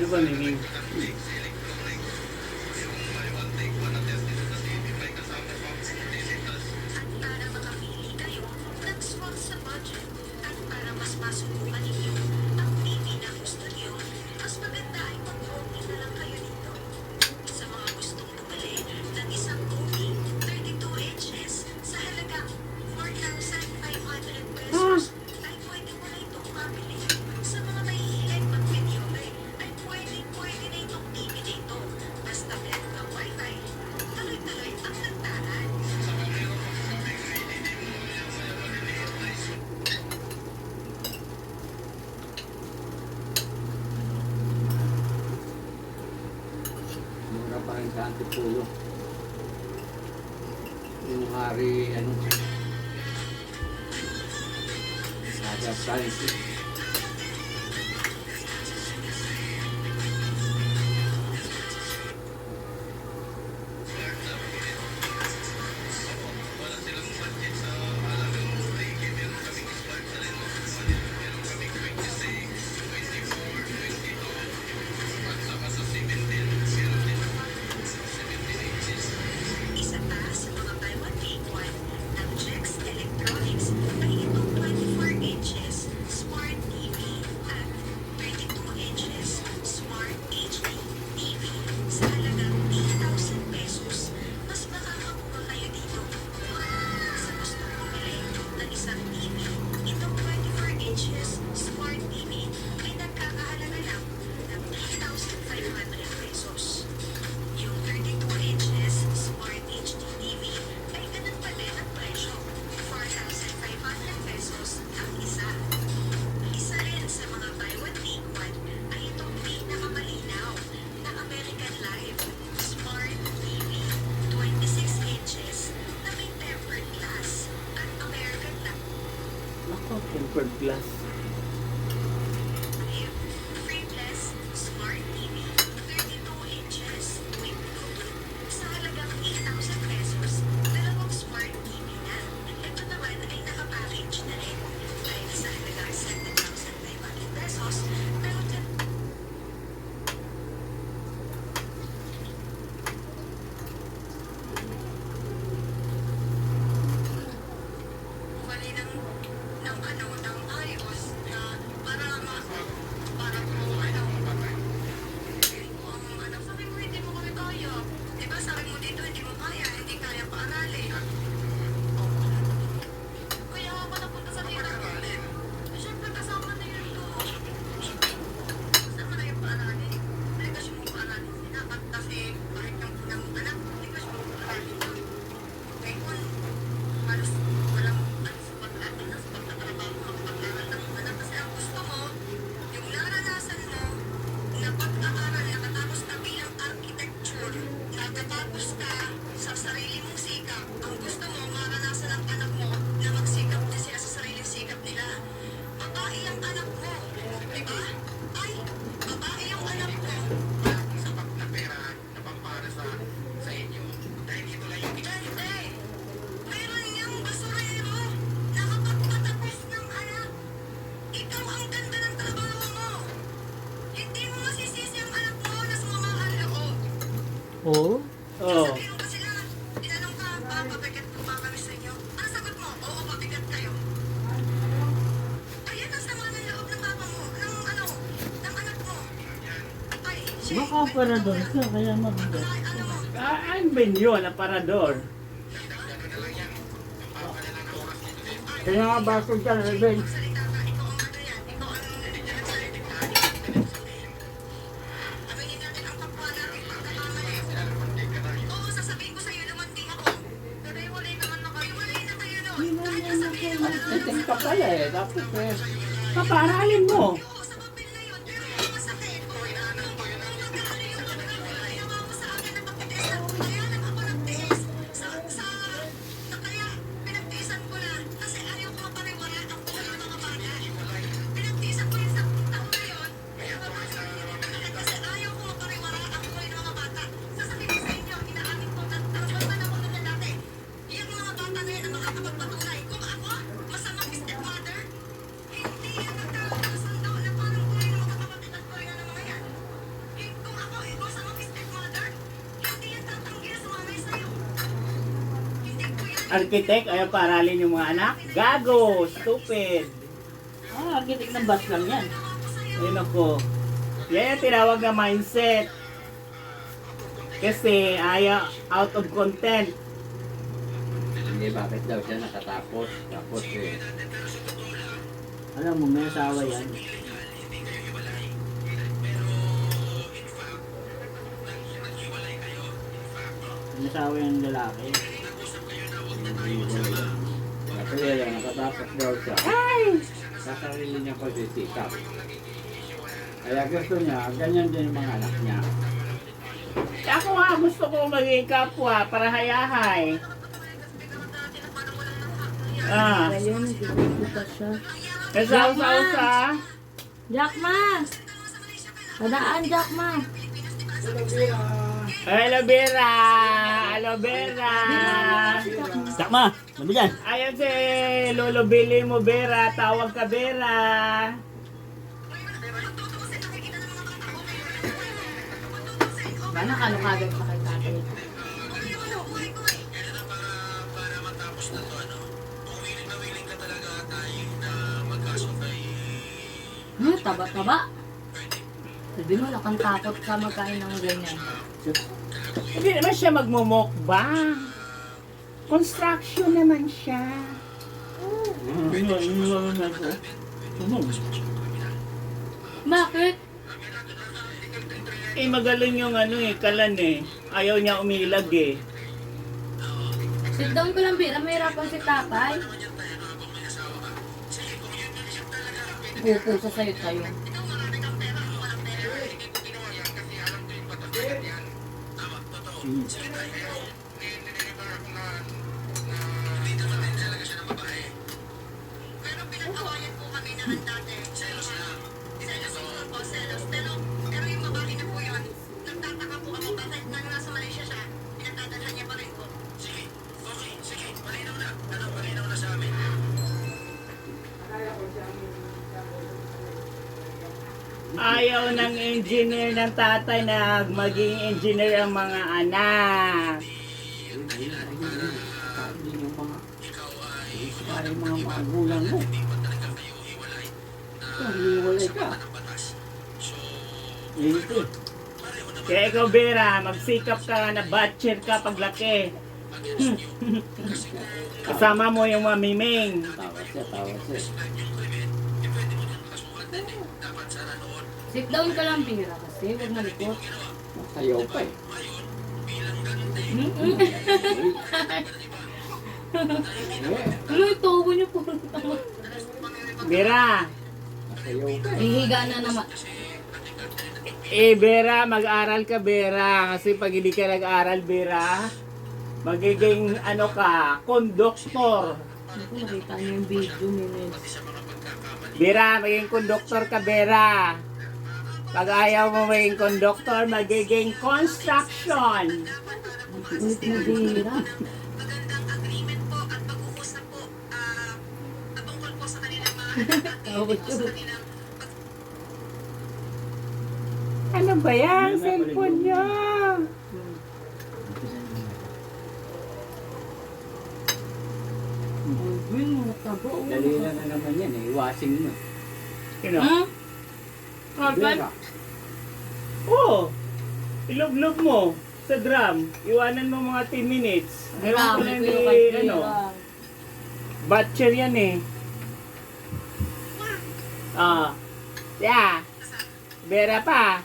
ba nini? Para makapili kayo ng swak sa budget at para mas masubukan ninyo ang TV na gusto niyo, mas maganda ay mag-OMNI na lang kayo dito. Sa mga gustong bumili ng isang OMNI 32 inches sa halagang 4,500 pesos, ay pwede mo na itong mabili. Sa mga mahihilig mag-video ay pwede na itong TV dito. Basta meron ng wifi, tuloy-tuloy ang lantaran. Mura pa rin sa Antipulo. Yung hari, ano, Sada Science. Isa pa sa mga buy one take one ng Jex Electronics ay itong 24 inches Smart TV at 32 inches Smart HD TV sa halagang 8,000 pesos. Mas makakakuha kayo dito. Sa gusto bumili ng isang TV, itong 24 inches Smart TV ay nagkakahalaga lang ng 8,500 pesos. Yung 32 inches Smart HD TV ay ganun pa din ang presyo, 4,500 pesos ang isa. Isa rin sa mga buy one take one ay itong pinakamalinaw na American Life Smart TV, 26 inches na may tempered glass at American Life Ako, tempered glass. Frameless Smart TV, 32 inches with Bluetooth sa halagang 8,000 pesos. Dalawang Smart TV na. Ito naman ay nakapackage na rin. Dahil sa halagang 7,500 pesos, meron din mali ng ayos na para po sabi mo hindi mo kami kaya. Diba sabi mo dito hindi mo kaya, hindi kaya paaralin. Kaya ako napunta sa dito. Siyempre kasama na yun doon. Kasama na yung paaralin. Hindi kasi mo paaralin sila. Kasi kahit yung unang anak, hindi kasi mo paaralin na. Ngayon, halos walang sa pagtatrabaho, magpag-aral ng anak. Kasi ang gusto mo, yung naranasan mo, na pag-aaral, nakatapos ka bilang architecture, nakatapos ka sa sarili mong sikap. Ang gusto mo, maranasan ang anak mo na magsikap din sila sa sariling sikap nila. Babae ang anak mo, di ba? Ay, babae yung anak mo. Sapat na pera na pampara sa inyo. Dahil dito lang yung Hindi. Meron niyang basurero na kapagpatapos ng anak. Ikaw ang ganda ng trabaho mo. Hindi mo masisisi ang anak mo na sumama ang loob. Oo. Oo. Sabihin mo ba sila, tinanong ka, pabigat po ba kami sa inyo? Ano sagot mo? Oo, pabigat kayo. Ayan ang sama ng loob ng papa mo, ng anak mo. Ay, shit. Baka operador ka, kaya mabigat. Ay, ano mo? Ano ba yun? Aparador. Kaya nga baso dyan, Reben. Salita ka, ikaw ang ano yan, ikaw ang nagsalita. Aminin natin ang kapwa natin pagkakamali. Oo, sasabihin ko sa'yo, lumanding ako. Pero iwalay naman na kayo, iwalay na kayo nun. Kahit nasabihin mo na Itim ka pala eh. Dapat paparalin mo. oo, sa papel na yun, pero yung masakit. Kung magkano yung ginawa mo sa akin na pagkitiis na, kaya lang ako nagtiis. Kaya pinagtiisan ko na, kasi ayaw ko mapariwala ang buhay ng mga bata. Pinagtiisan ko yun sa taon na yun, kasi ayaw ko mapariwala ang buhay ng mga bata. Sasabihin ko sa inyo, inaamin ko na naramdaman ako na dati. Yung mga bata na yan ang makakapagpatunay. Kung ako, masamang stepmother, hindi yan nagkakaroon ng sundo na Architect, ayaw paralin yung mga anak. Gago, stupid. Arkitek ng bus lang yan. Ayun ako. Yan yung tinawag na mindset. Kasi ayaw out of content. Hindi, bakit daw siya nakatapos? Tapos eh, Alam mo, may asawa yan. May asawa yung lalaki. kasi yan, nakatapos daw siya. Ay! Sa sarili niya pagsisikap. Kaya gusto niya, ganyan din yung mga anak niya. Ako nga gusto ko maging kapwa para hayahay. Ah, Ayun, nagkikita siya. kasausa-usa. Jack Ma! Padaan, Jack Ma! Aloe vera! Aloe vera! Sakma! Ano dyan? Ayan si Lolo Billy mo, Vera. Tawag ka, Vera. Bana ka, kagad pa kay tatay. Para matapos na to, ano, kung willing na willing ka talaga tayo na magkasabay. Taba-taba. Sabi mo, lakang takot ka magkain ng ganyan. Hindi naman siya magmumukbang. Construction naman siya. Ano na ito? Ano? Bakit? Eh, magaling yung ano eh, kalan eh. Ayaw niya umilag eh. Sit down ko lang, Bira. Mahirapan si tatay. Pupusa sa'yo tayo. Pero pinag-awayan po kami na ang dati. Selos lang. Selos siguro po, selos. Pero yung babae na po yun, nagtataka po ako bakit nang nasa Malaysia siya, pinagdadalhan niya pa rin po. Sige, okay, sige, malinaw na. Ano, malinaw na sa amin. Ayaw ng engineer ng tatay na maging engineer ang mga anak. Hindi yung mga, parang mga magulang mo. Hiwalay ka. Ito. Kaya ikaw, Vera, magsikap ka na butcher ka paglaki. Kasama mo yung mamiming. Tawa siya, tawa siya. Sit down ka lang, Bira. Kasi huwag malikot. Sayaw pa eh. Ano yung tubo niyo po? Vera, Sayaw ka eh. Hihiga na naman. Vera, mag-aral ka, Vera. Kasi pag hindi ka nag-aral, Vera, magiging ano ka, konduktor. Ako, nakita niyo yung video, minutes. Vera, magiging konduktor ka, Vera. Pag ayaw mo maging konduktor, magiging construction. Ulit na, Bira. Magandang agreement po at pag-uusap po patungkol po sa kanilang mga Tawad po siya. sa kanilang Ano ba yan? Cellphone niya. Uy, mga tabo. Dali na naman yan eh. Iwasing mo. Sino? Ha? Carpet? Vera. Oo. Ilog-log mo sa drum. Iwanan mo mga 10 minutes. Meron ko Marami lang ko di, yung kay ano, Bira. butcher yan eh. Ah. Yeah. Vera pa.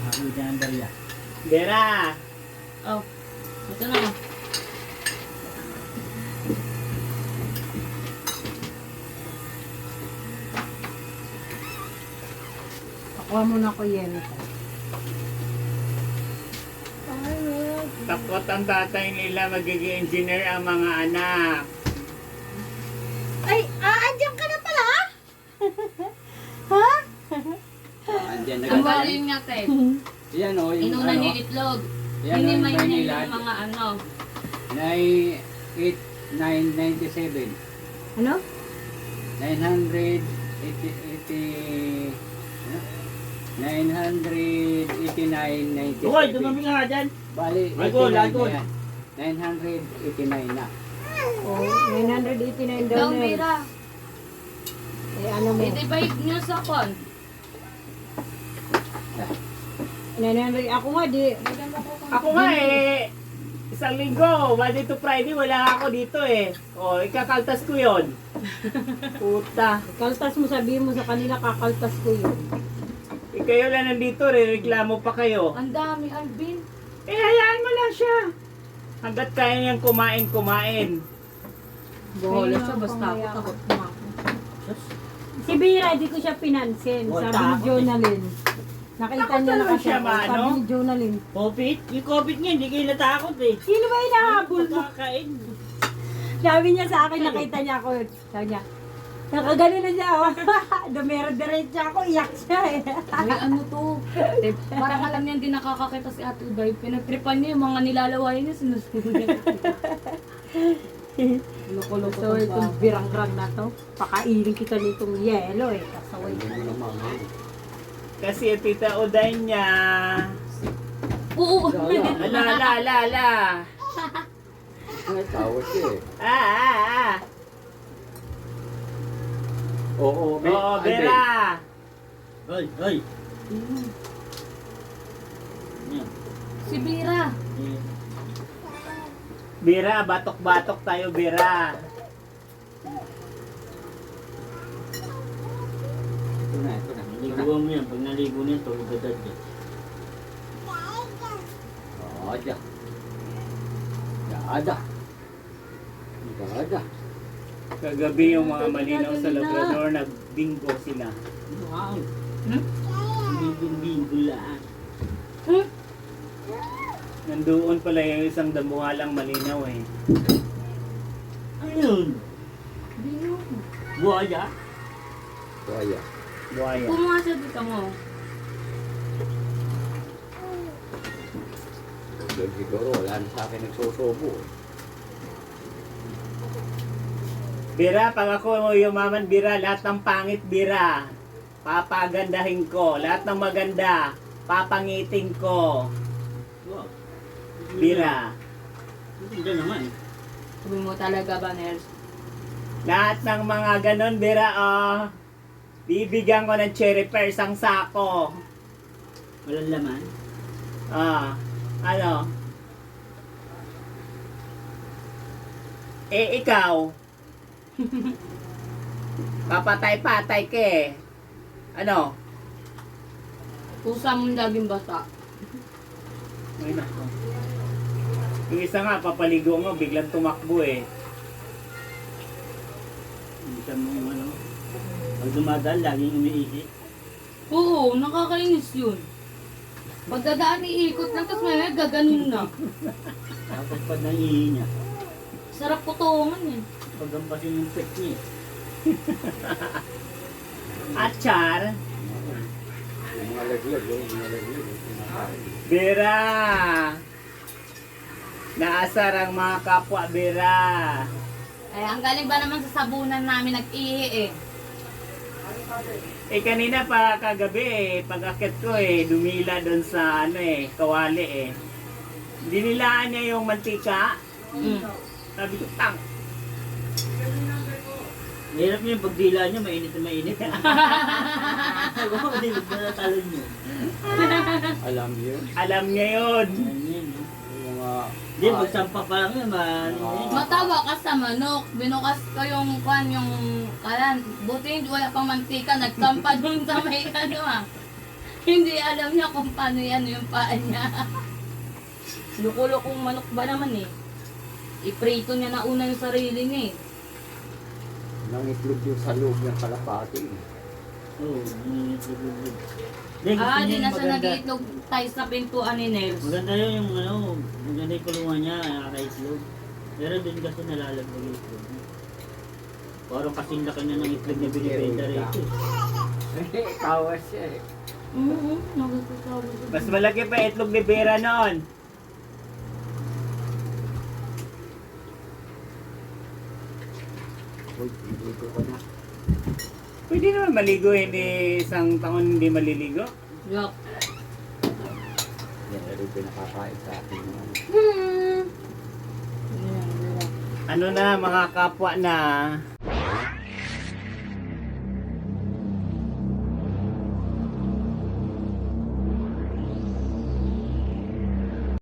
Ako dyan ang dala. Vera. Oh, ito na. Pakuha mo na ko yan. Takot ang tatay nila magiging engineer ang mga anak. Ay, andyan ka na pala? Ha? Andyan na Ang ganyan. galing nga, te. Yan o, yung Inuna ano. ni itlog. Yan o, Hindi yung may niya Manila. yung mga ano. 997. Ano? Tukoy, dumami 989.97. ka nga dyan. Bali, Lagol, 89 lagol. na yan. 989 na. Oh, 989 daw Daw, na. Bira. Eh, ano mo? 85 nyo sa kon. 900. Ako nga, di. Ako nga eh, isang linggo, Monday to Friday, wala ako dito eh. O, ikakaltas ko yon. Puta. Kaltas mo, sabihin mo sa kanila, kakaltas ko yun. Kayo lang nandito, reklamo pa kayo. Ang dami, Alvin. Eh, hayaan mo lang siya. Hanggat kaya niyang kumain. Bohola siya, basta ako takot na ako. Si Bira, di ko siya pinansin. Wala Sabi ni ako. Jonalyn. Nakita Takot niya na naman kasi. siya, ako. Mano. Sabi ni Jonalyn. COVID? Yung COVID nga, hindi kayo natakot eh. Sino ba inahabol mo? Kakain. Sabi niya sa akin, nakita niya ako. Sabi niya, nakagano na siya. Oh. Dumero-diretso ako, iyak siya eh. Uy, ano to? Eh, parang alam niya hindi nakakakita si Ate Uday. Pinagtripan niya yung mga nilalaway niya, sinusunod niya. Loko-loko So, to ba? itong birang-rang na to, pakainin kita nitong yelo eh. Kasaway ka. Kasi yung tita Uday niya, Oo! ala. Ang tawag siya eh. Ah. Oo, Oo, Bera. Hoy, hoy. Yan. Si Bira. Eh, Bera, batok-batok tayo, Bera. Ito na. Naliguan mo yan. Pag naligo niyan, tulog agad yan. Oo, dyan. Ada. Kagabi yung mga malinaw sa Labrador, nag-bingo sila. Wow. Hmm? Bingo lang. Nandoon pala yung isang dambuhalang malinaw eh. Ayun. Bino. Buhaya. Kaya. Buhaya. Pumasa dito mo. Siguro wala na sa akin nagsusubo. Bira, pag ako mo yumaman, Bira, lahat ng pangit, Bira. Papagandahin ko. Lahat ng maganda, papangitin ko. Wow. Bira. Hindi naman. Sabi mo talaga ba, Nels? Lahat ng mga ganon, Bira, oh. Bibigyan ko ng cherry pear isang sako. Walang laman. Ano? Eh, ikaw. Papatay-patay ka eh. Ano? Pusa mong laging bata. Ay, nako. Yung isa nga, papaligo mo, biglang tumakbo eh. Minsan mo yung ano. Pag dumadaan, laging umiisip. Oo, nakakainis yun. Pagdadaan iikot lang, tapos may gaganon na. Tapos pag nangihi niya, Sarap putungan eh. pagampasin yung pet niya. Achar, Yung mga laglag, tinakain. Bira. Naasar ang mga kapwa, Bira. Ay, ang galing ba naman sa sabunan namin nag-ihi eh. Eh, kanina pa kagabi eh, pag-akit ko eh, dumila doon sa ano eh, kawali eh. Dinilaan niya yung mantika. Mm. Sabi ko, tang. Mahirap niya yung pagdila niya, mainit na mainit. Sabi ko, hindi ba natalon niyo? Alam niyo, Alam niya yun. Yan yan. yung mga... Hindi, magsampa pa lang yun, Matawa ka sa manok. Binukas ko yung kwan, yung kalan. Buti hindi wala pang mantika. Nagsampa dun sa may ano ah. Hindi alam niya kung paano yan yung paa niya. Lukulokong manok ba naman eh. Iprito niya na una yung sarili niya eh. Nangitlog yung sa loob ng kalapati. Oo, nangitlog. Hindi, gusto Ah, di niya na yung siya maganda. nag-iitlog tayo sa pintuan ni Nels. Maganda yun yung ano, maganda yung kulungan niya, nakaka-itlog. Pero din kasi nalalaglag yung itlog niya. Parang kasing laki na ng itlog na binibenta rito. Tawa siya eh. Nagkakasawa siya. Mas malaki pa itlog ni Bera noon. Uy, dito ko na. Pwede naman maligo, hindi isang taon hindi maliligo. Yuck. Yan, pero pinakakain sa akin. Ano na mga kapwa na,